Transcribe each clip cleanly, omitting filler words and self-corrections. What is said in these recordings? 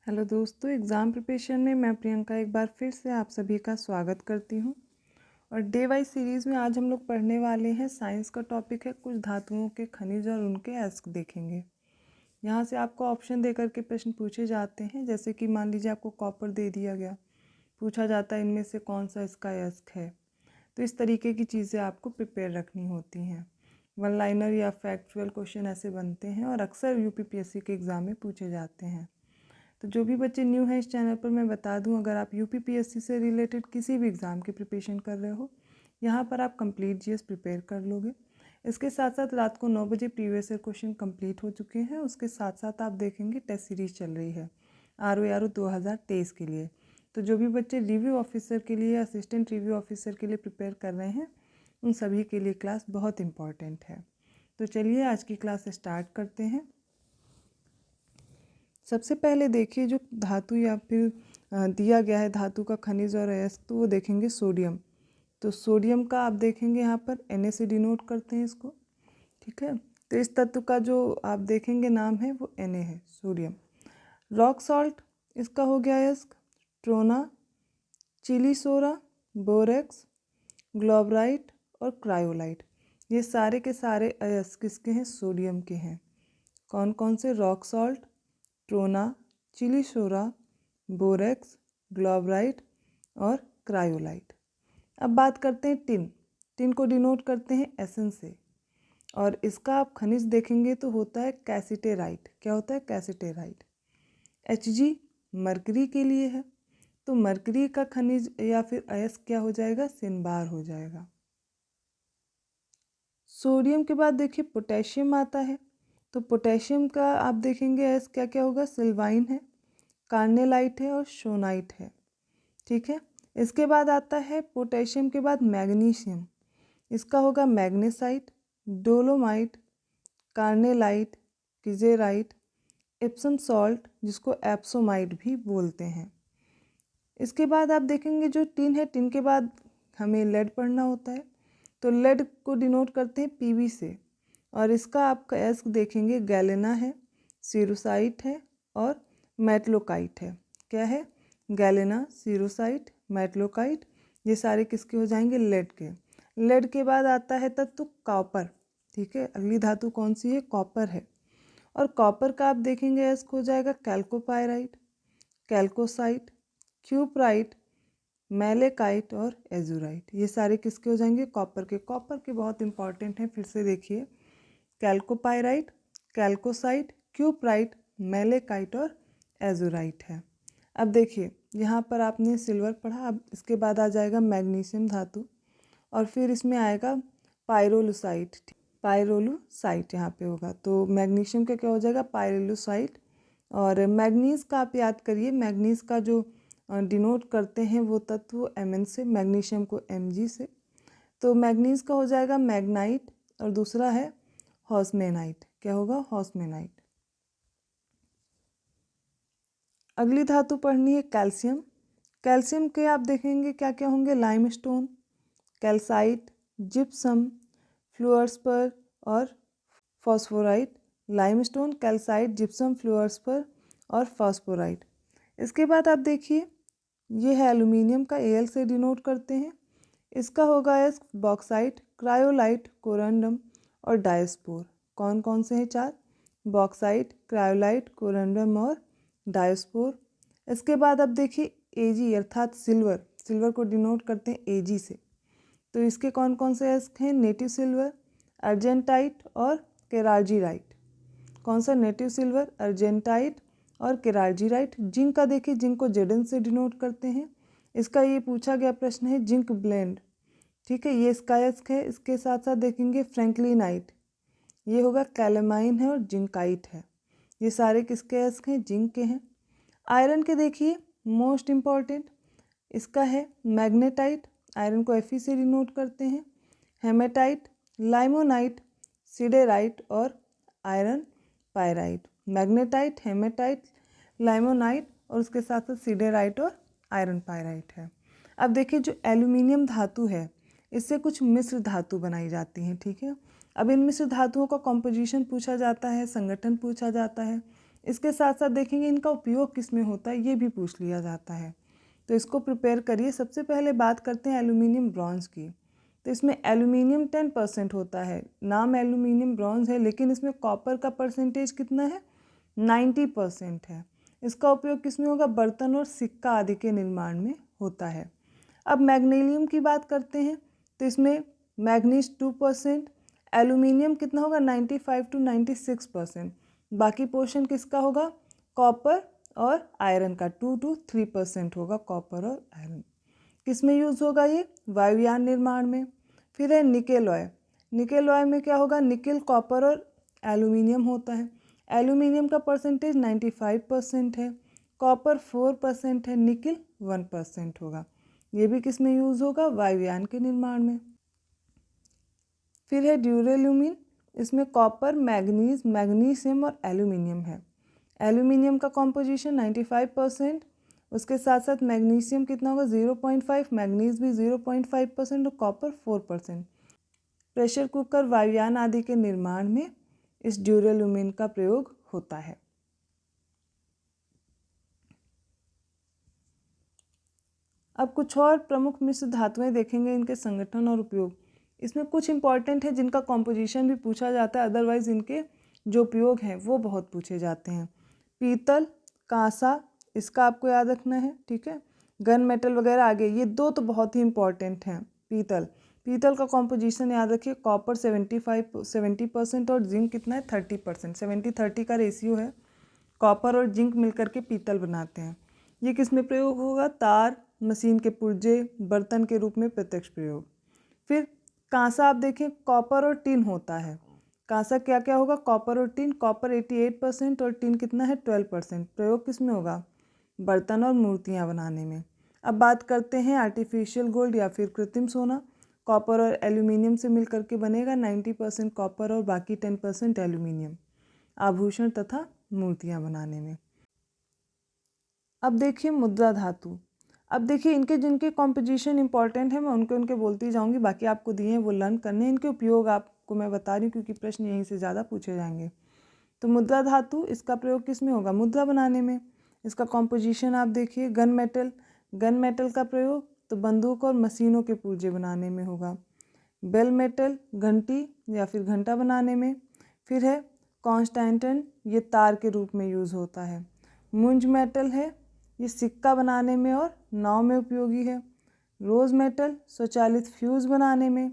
Hello दोस्तों, exam preparation में मैं प्रियंका एक बार फिर से आप सभी का स्वागत करती हूँ। और डे वाइज सीरीज़ में आज हम लोग पढ़ने वाले हैं। साइंस का टॉपिक है कुछ धातुओं के खनिज और उनके अयस्क देखेंगे। यहाँ से आपको ऑप्शन दे करके प्रश्न पूछे जाते हैं, जैसे कि मान लीजिए आपको कॉपर दे दिया गया, पूछा जाता है इनमें से कौन सा इसका अयस्क है। तो इस तरीके की चीज़ें आपको प्रिपेयर रखनी होती हैं। वन लाइनर या फैक्चुअल क्वेश्चन ऐसे बनते हैं और अक्सर यूपीपीएससी के एग्ज़ाम में पूछे जाते हैं। तो जो भी बच्चे न्यू हैं इस चैनल पर, मैं बता दूं, अगर आप यूपीपीएससी से रिलेटेड किसी भी एग्ज़ाम की प्रिपरेशन कर रहे हो, यहाँ पर आप कंप्लीट जीएस प्रिपेयर कर लोगे। इसके साथ साथ रात को 9 बजे प्रीवियस ईयर क्वेश्चन कंप्लीट हो चुके हैं। उसके साथ साथ आप देखेंगे टेस्ट सीरीज चल रही है RO 2023 के लिए। तो जो भी बच्चे रिव्यू ऑफिसर के लिए, असिस्टेंट रिव्यू ऑफिसर के लिए प्रिपेयर कर रहे हैं, उन सभी के लिए क्लास बहुत इंपॉर्टेंट है। तो चलिए आज की क्लास स्टार्ट करते हैं। सबसे पहले देखिए, जो धातु या फिर दिया गया है धातु का खनिज और अयस्क, तो वो देखेंगे सोडियम। तो सोडियम का आप देखेंगे यहाँ पर Na से डिनोट करते हैं इसको, ठीक है। तो इस तत्व का जो आप देखेंगे नाम है वो Na है, सोडियम। रॉक सॉल्ट, इसका हो गया अयस्क ट्रोना, चिली सोरा, बोरेक्स, ग्लोबराइट और क्रायोलाइट। ये सारे के सारे अयस्क किसके हैं? सोडियम के हैं। कौन कौन से? रॉक सॉल्ट, ट्रोना, चिली सोरा, बोरेक्स, ग्लोबराइट और क्रायोलाइट। अब बात करते हैं टिन। टिन को डिनोट करते हैं Sn से, और इसका आप खनिज देखेंगे तो होता है कैसिटेराइट। क्या होता है? कैसिटेराइट। Hg मरकरी के लिए है, तो मरकरी का खनिज या फिर अयस्क क्या हो जाएगा? सिनबार हो जाएगा। सोडियम के बाद देखिए पोटेशियम आता है। तो पोटेशियम का आप देखेंगे अयस्क क्या क्या होगा? सिल्वाइन है, कार्नेलाइट है और शोनाइट है, ठीक है। इसके बाद आता है पोटेशियम के बाद मैग्नीशियम। इसका होगा magnesite, dolomite, carnallite, kieserite, Epsom salt जिसको एप्सोमाइट भी बोलते हैं। इसके बाद आप देखेंगे जो टिन है, टिन के बाद हमें लेड पढ़ना होता है। तो लेड को डिनोट करते हैं Pb से, और इसका आपका अयस्क देखेंगे गैलेना है, सीरोसाइट है और मेटलोकाइट है। क्या है? गैलेना, सीरोसाइट, मेटलोकाइट, ये सारे किसके हो जाएंगे? लेड के। लेड के बाद आता है तत्व कॉपर, ठीक है। अगली धातु कौन सी है? कॉपर है। और कॉपर का आप देखेंगे अयस्क हो जाएगा कैल्कोपायराइट, कैल्कोसाइट, क्यूपराइट, मैलेकाइट और एजुराइट। ये सारे किसके हो जाएंगे? कॉपर के। कॉपर के बहुत इंपॉर्टेंट हैं, फिर से देखिए, कैल्कोपायराइट, कैल्कोसाइट, क्यूपराइट, मैलेकाइट और एजुराइट है। अब देखिए यहाँ पर आपने सिल्वर पढ़ा, अब इसके बाद आ जाएगा मैग्नीशियम धातु, और फिर इसमें आएगा पायरोलुसाइट। पायरोलुसाइट यहाँ पे होगा, तो मैग्नीशियम का क्या हो जाएगा? पायरोलुसाइट। और मैग्नीज का आप याद करिए, मैग्नीज का जो डिनोट करते हैं वो तत्व Mn से, मैग्नीशियम को Mg से। तो मैग्नीज का हो जाएगा मैग्नाइट, और दूसरा है हॉस्मेनाइट। क्या होगा? हॉस्मेनाइट। अगली धातु पढ़नी है कैल्शियम। कैल्शियम के आप देखेंगे क्या क्या होंगे? लाइमस्टोन, कैल्साइट, जिप्सम, फ्लूअर्सपर और फॉस्फोराइट। लाइमस्टोन, कैल्साइट, जिप्सम, फ्लूअर्सपर और फॉस्फोराइट। इसके बाद आप देखिए ये है एल्यूमिनियम का, Al से डिनोट करते हैं। इसका होगा अयस्क बॉक्साइट, क्रायोलाइट, कोरंडम और डायस्पोर। कौन कौन से हैं? 4। बॉक्साइट, क्रायोलाइट, कोरंडम और डायस्पोर। इसके बाद अब देखिए Ag अर्थात सिल्वर, सिल्वर को डिनोट करते हैं Ag से। तो इसके कौन कौन से अयस्क हैं? नेटिव सिल्वर, अर्जेंटाइट और केरार्जीराइट। कौन सा? नेटिव सिल्वर, अर्जेंटाइट और केरार्जीराइट। जिंक का देखिए, जिंक को Zn से डिनोट करते हैं। इसका ये पूछा गया प्रश्न है जिंक ब्लेंड, ठीक है, ये इसका अयस्क है। इसके साथ साथ देखेंगे फ्रैंकलिनाइट, ये होगा कैलेमाइन है और जिंकाइट है। ये सारे किसके अयस्क हैं? जिंक के हैं। आयरन के देखिए मोस्ट इम्पॉर्टेंट, इसका है मैग्नेटाइट, आयरन को Fe से डिनोट करते हैं। हेमेटाइट, लाइमोनाइट, सिडेराइट और आयरन पायराइट। मैग्नेटाइट, हेमेटाइट, लाइमोनाइट और उसके साथ साथ सिडेराइट और आयरन पायराइट है। अब देखिए जो एल्यूमिनियम धातु है, इससे कुछ मिश्र धातु बनाई जाती हैं, ठीक है। अब इन मिश्र धातुओं का कॉम्पोजिशन पूछा जाता है, संगठन पूछा जाता है। इसके साथ साथ देखेंगे इनका उपयोग किस में होता है, ये भी पूछ लिया जाता है। तो इसको प्रिपेयर करिए। सबसे पहले बात करते हैं एल्यूमिनियम ब्रॉन्ज की। तो इसमें एल्यूमिनियम 10% होता है, नाम एल्यूमिनियम ब्रॉन्ज है, लेकिन इसमें कॉपर का परसेंटेज कितना है, 90% है। इसका उपयोग किस में होगा, बर्तन और सिक्का आदि के निर्माण में होता है। अब मैग्नीशियम की बात करते हैं। तो इसमें मैग्नीज 2%, एल्यूमिनियम कितना होगा 95 to 96%। बाकी पोर्शन किसका होगा, कॉपर और आयरन का 2 to 3% होगा कॉपर और आयरन। किस में यूज़ होगा ये, वायुयान निर्माण में। फिर है निकेल ऑय। निकेल ऑय में क्या होगा, निकेल, कॉपर और एल्यूमिनियम होता है। एल्यूमिनियम का परसेंटेज 95% है, कॉपर 4% है, निकेल 1% होगा। ये भी किस में यूज़ होगा, वायुयान के निर्माण में। फिर है ड्यूरेल्यूमिन। इसमें कॉपर, मैग्नीज, मैग्नीशियम और एल्यूमिनियम है। एल्यूमिनियम का कॉम्पोजिशन 95%, उसके साथ साथ मैग्नीशियम कितना होगा 0.5, मैग्नीज भी 0.5% और कॉपर 4%। प्रेशर कुकर, वायुयान आदि के निर्माण में इस ड्यूरेल्यूमिन का प्रयोग होता है। अब कुछ और प्रमुख मिश्र धातुएं देखेंगे, इनके संगठन और उपयोग। इसमें कुछ इंपॉर्टेंट है जिनका कॉम्पोजिशन भी पूछा जाता है, अदरवाइज इनके जो उपयोग हैं वो बहुत पूछे जाते हैं। पीतल, कांसा, इसका आपको याद रखना है, ठीक है। गन मेटल वगैरह आगे, ये दो तो बहुत ही इंपॉर्टेंट हैं। पीतल का कॉम्पोजिशन याद रखिए, कॉपर 70% और जिंक कितना है 30%। 70-30 का रेशियो है। कॉपर और जिंक मिलकर के पीतल बनाते हैं। ये किस में प्रयोग होगा, तार, मशीन के पुर्जे, बर्तन के रूप में प्रत्यक्ष प्रयोग। फिर कांसा आप देखें, कॉपर और टिन होता है। कांसा क्या क्या होगा, कॉपर और टिन। कॉपर 88% और टिन कितना है 12%। प्रयोग किस में होगा, बर्तन और मूर्तियाँ बनाने में। अब बात करते हैं आर्टिफिशियल गोल्ड या फिर कृत्रिम सोना। कॉपर और एल्यूमिनियम से मिलकर के बनेगा, 90% कॉपर और बाकी 10% एल्यूमिनियम, आभूषण तथा मूर्तियाँ बनाने में। अब देखिए मुद्रा धातु। अब देखिए इनके जिनके कॉम्पोजिशन इंपॉर्टेंट है मैं उनके बोलती जाऊंगी, बाकी आपको दिए हैं वो लर्न करने। इनके उपयोग आपको मैं बता रही हूँ क्योंकि प्रश्न यहीं से ज़्यादा पूछे जाएंगे। तो मुद्रा धातु, इसका प्रयोग किस में होगा, मुद्रा बनाने में। इसका कॉम्पोजिशन आप देखिए, गन मेटल का प्रयोग तो बंदूक और मशीनों के पुर्जे बनाने में होगा। बेल मेटल, घंटी या फिर घंटा बनाने में। फिर है कॉन्स्टेंटन, ये तार के रूप में यूज़ होता है। मुंज मेटल है, ये सिक्का बनाने में और नाव में उपयोगी है। रोज मेटल, स्वचालित फ्यूज़ बनाने में।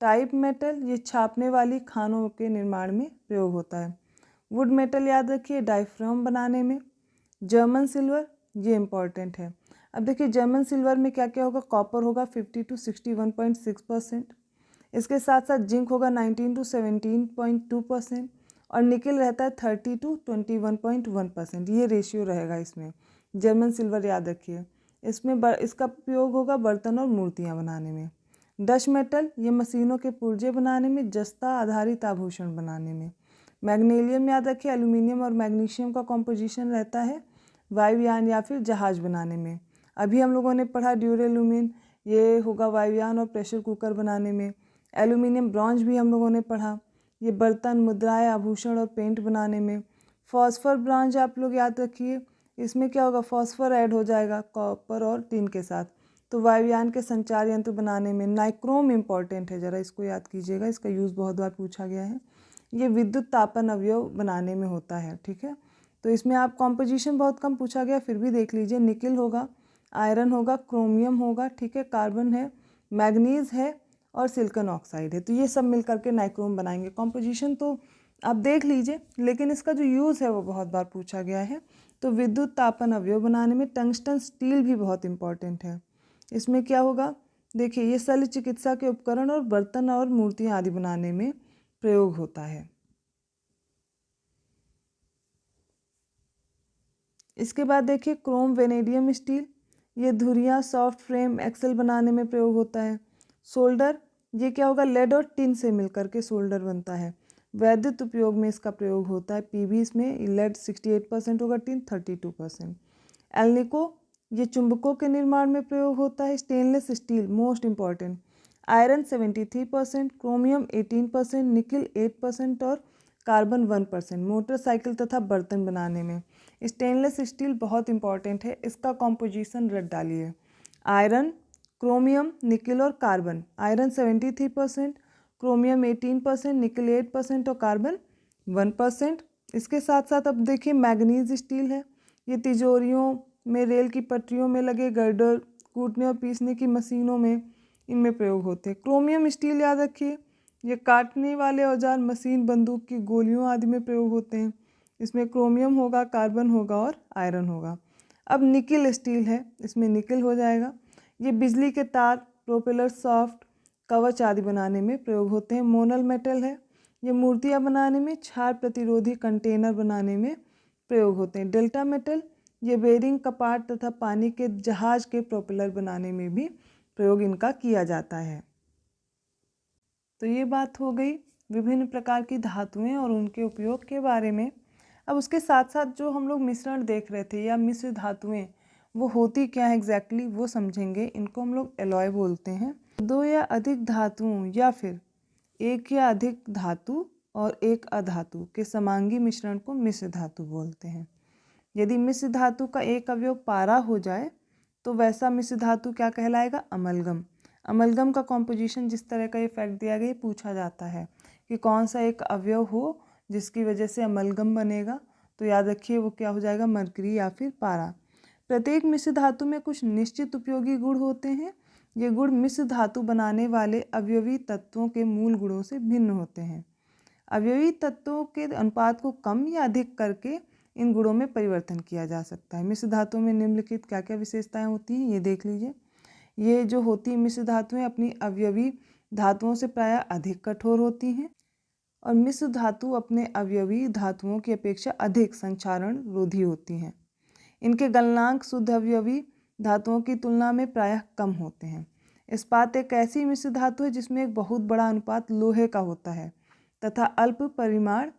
टाइप मेटल, ये छापने वाली खानों के निर्माण में प्रयोग होता है। वुड मेटल याद रखिए, डायफ्राम बनाने में। जर्मन सिल्वर, ये इम्पॉर्टेंट है। अब देखिए जर्मन सिल्वर में क्या क्या होगा, कॉपर होगा 50 to 61.6%। इसके साथ साथ जिंक होगा 19 to 17.2% और निकेल रहता है 30 to 21.1%। ये रेशियो रहेगा इसमें। जर्मन सिल्वर याद रखिए। इसमें इसका उपयोग होगा बर्तन और मूर्तियाँ बनाने में। डच मेटल, ये मशीनों के पुर्जे बनाने में, जस्ता आधारित आभूषण बनाने में। मैग्नीशियम याद रखिए, एल्यूमिनियम और मैग्नीशियम का कॉम्पोजिशन रहता है वायुयान या फिर जहाज बनाने में। अभी हम लोगों ने पढ़ा ड्यूरेल्यूमिन, ये होगा वायुयान और प्रेशर कुकर बनाने में। एल्यूमिनियम ब्रॉन्ज भी हम लोगों ने पढ़ा, ये बर्तन, मुद्राएं, आभूषण और पेंट बनाने में। फॉस्फर ब्रॉन्ज आप लोग याद रखिए, इसमें क्या होगा, फॉस्फर ऐड हो जाएगा कॉपर और टिन के साथ, तो वायुयान के संचार यंत्र बनाने में। नाइक्रोम इम्पॉर्टेंट है, ज़रा इसको याद कीजिएगा, इसका यूज़ बहुत बार पूछा गया है। ये विद्युत तापन अवयव बनाने में होता है, ठीक है। तो इसमें आप कॉम्पोजिशन बहुत कम पूछा गया, फिर भी देख लीजिए। निकेल होगा, आयरन होगा, क्रोमियम होगा, ठीक है, कार्बन है, मैग्नीज है और सिलिकॉन ऑक्साइड है। तो ये सब मिल करके नाइक्रोम बनाएंगे। कॉम्पोजिशन तो आप देख लीजिए, लेकिन इसका जो यूज़ है वो बहुत बार पूछा गया है। तो विद्युत तापन अवयव बनाने में टंगस्टन स्टील भी बहुत इंपॉर्टेंट है। इसमें क्या होगा, देखिए ये शल्य चिकित्सा के उपकरण और बर्तन और मूर्तियाँ आदि बनाने में प्रयोग होता है। इसके बाद देखिए क्रोम वेनेडियम स्टील, ये धुरियाँ, सॉफ्ट फ्रेम, एक्सेल बनाने में प्रयोग होता है। सोल्डर, ये क्या होगा, लेड और टिन से मिलकर के सोल्डर बनता है। वैद्युत उपयोग में इसका प्रयोग होता है। पीवी इसमें लेड 68% होगा, टिन 32%। एल्निको, ये चुंबकों के निर्माण में प्रयोग होता है। Stainless steel most important, iron 73%, chromium 18%, nickel 8% और कार्बन 1%। मोटरसाइकिल तथा बर्तन बनाने में स्टेनलेस स्टील बहुत इंपॉर्टेंट है, इसका कॉम्पोजिशन रट डालिए। आयरन, क्रोमियम, निकल और कार्बन। आयरन 73%, क्रोमियम 18%, निकल 8% और कार्बन 1%। इसके साथ साथ अब देखिए मैग्नीज स्टील है, ये तिजोरियों में, रेल की पटरियों में लगे गर्डर, कूटने और पीसने की मशीनों में इनमें प्रयोग होते हैं। क्रोमियम स्टील याद रखिए, ये काटने वाले औजार, मशीन, बंदूक की गोलियों आदि में प्रयोग होते हैं। इसमें क्रोमियम होगा, कार्बन होगा और आयरन होगा। अब निकल स्टील है, इसमें निकल हो जाएगा। ये बिजली के तार, प्रोपेलर, सॉफ्ट, कवच आदि बनाने में प्रयोग होते हैं। मोनल मेटल है, ये मूर्तियाँ बनाने में, क्षार प्रतिरोधी कंटेनर बनाने में प्रयोग होते हैं। डेल्टा मेटल, ये बेरिंग, कपाट तथा पानी के जहाज के प्रोपेलर बनाने में भी प्रयोग इनका किया जाता है। तो ये बात हो गई विभिन्न प्रकार की धातुएं और उनके उपयोग के बारे में। अब उसके साथ साथ जो हम लोग मिश्रण देख रहे थे या मिश्र धातुएं, वो होती क्या है एग्जैक्टली वो समझेंगे। इनको हम लोग एलॉय बोलते हैं। दो या अधिक धातुओं या फिर एक या अधिक धातु और एक अधातु के समांगी मिश्रण को मिश्र धातु बोलते हैं। यदि मिश्र धातु का एक अवयव पारा हो जाए तो वैसा मिश्र धातु क्या कहलाएगा? अमलगम। अमलगम का कॉम्पोजिशन जिस तरह का ये फैक्ट दिया गया, पूछा जाता है कि कौन सा एक अवयव हो जिसकी वजह से अमलगम बनेगा, तो याद रखिए वो क्या हो जाएगा? मरकरी या फिर पारा। प्रत्येक मिश्र धातु में कुछ निश्चित उपयोगी गुण होते हैं। ये गुण मिश्र धातु बनाने वाले अवयवी तत्वों के मूल गुणों से भिन्न होते हैं। अवयवी तत्वों के अनुपात को कम या अधिक करके इन गुणों में परिवर्तन किया जा सकता है। मिश्र धातुओं में निम्नलिखित क्या क्या विशेषताएं होती हैं, ये देख लीजिए। ये जो होती है मिश्र धातुएं अपनी अवयवी धातुओं से प्रायः अधिक कठोर होती हैं और मिश्र धातु अपने अवयवी धातुओं की अपेक्षा अधिक संक्षारण रोधी होती हैं। इनके गलनांक शुद्ध अवयवी धातुओं की तुलना में प्रायः कम होते हैं। इस्पात एक ऐसी मिश्र धातु है जिसमें एक बहुत बड़ा अनुपात लोहे का होता है तथा अल्प परिमाण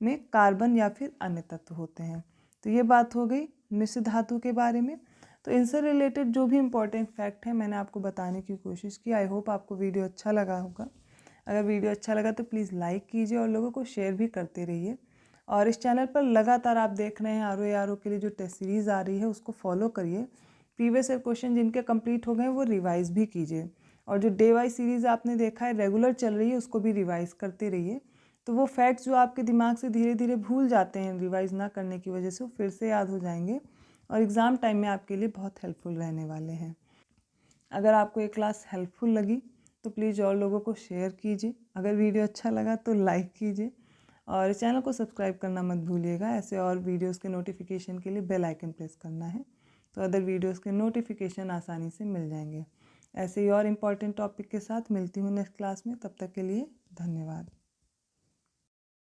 में कार्बन या फिर अन्य तत्व होते हैं। तो ये बात हो गई मिश्र धातु के बारे में। तो इनसे रिलेटेड जो भी इम्पोर्टेंट फैक्ट है मैंने आपको बताने की कोशिश की। आई होप आपको वीडियो अच्छा लगा होगा। अगर वीडियो अच्छा लगा तो प्लीज़ लाइक कीजिए और लोगों को शेयर भी करते रहिए। और इस चैनल पर लगातार आप देख रहे हैं आर के लिए जो टेस्ट सीरीज़ आ रही है उसको फॉलो करिए। प्रीवियस ईयर क्वेश्चन जिनके कंप्लीट हो गए हैं वो रिवाइज़ भी कीजिए। और जो डे वाइज सीरीज़ आपने देखा है रेगुलर चल रही है उसको भी रिवाइज़ करते रहिए। तो वो फैक्ट्स जो आपके दिमाग से धीरे धीरे भूल जाते हैं रिवाइज़ ना करने की वजह से, वो फिर से याद हो जाएंगे और एग्ज़ाम टाइम में आपके लिए बहुत हेल्पफुल रहने वाले हैं। अगर आपको ये क्लास हेल्पफुल लगी तो प्लीज़ और लोगों को शेयर कीजिए। अगर वीडियो अच्छा लगा तो लाइक कीजिए और चैनल को सब्सक्राइब करना मत भूलिएगा। ऐसे और वीडियोस के नोटिफिकेशन के लिए बेल आइकन प्रेस करना है तो अदर वीडियोस के नोटिफिकेशन आसानी से मिल जाएंगे। ऐसे ही और इम्पॉर्टेंट टॉपिक के साथ मिलती हूँ नेक्स्ट क्लास में। तब तक के लिए धन्यवाद।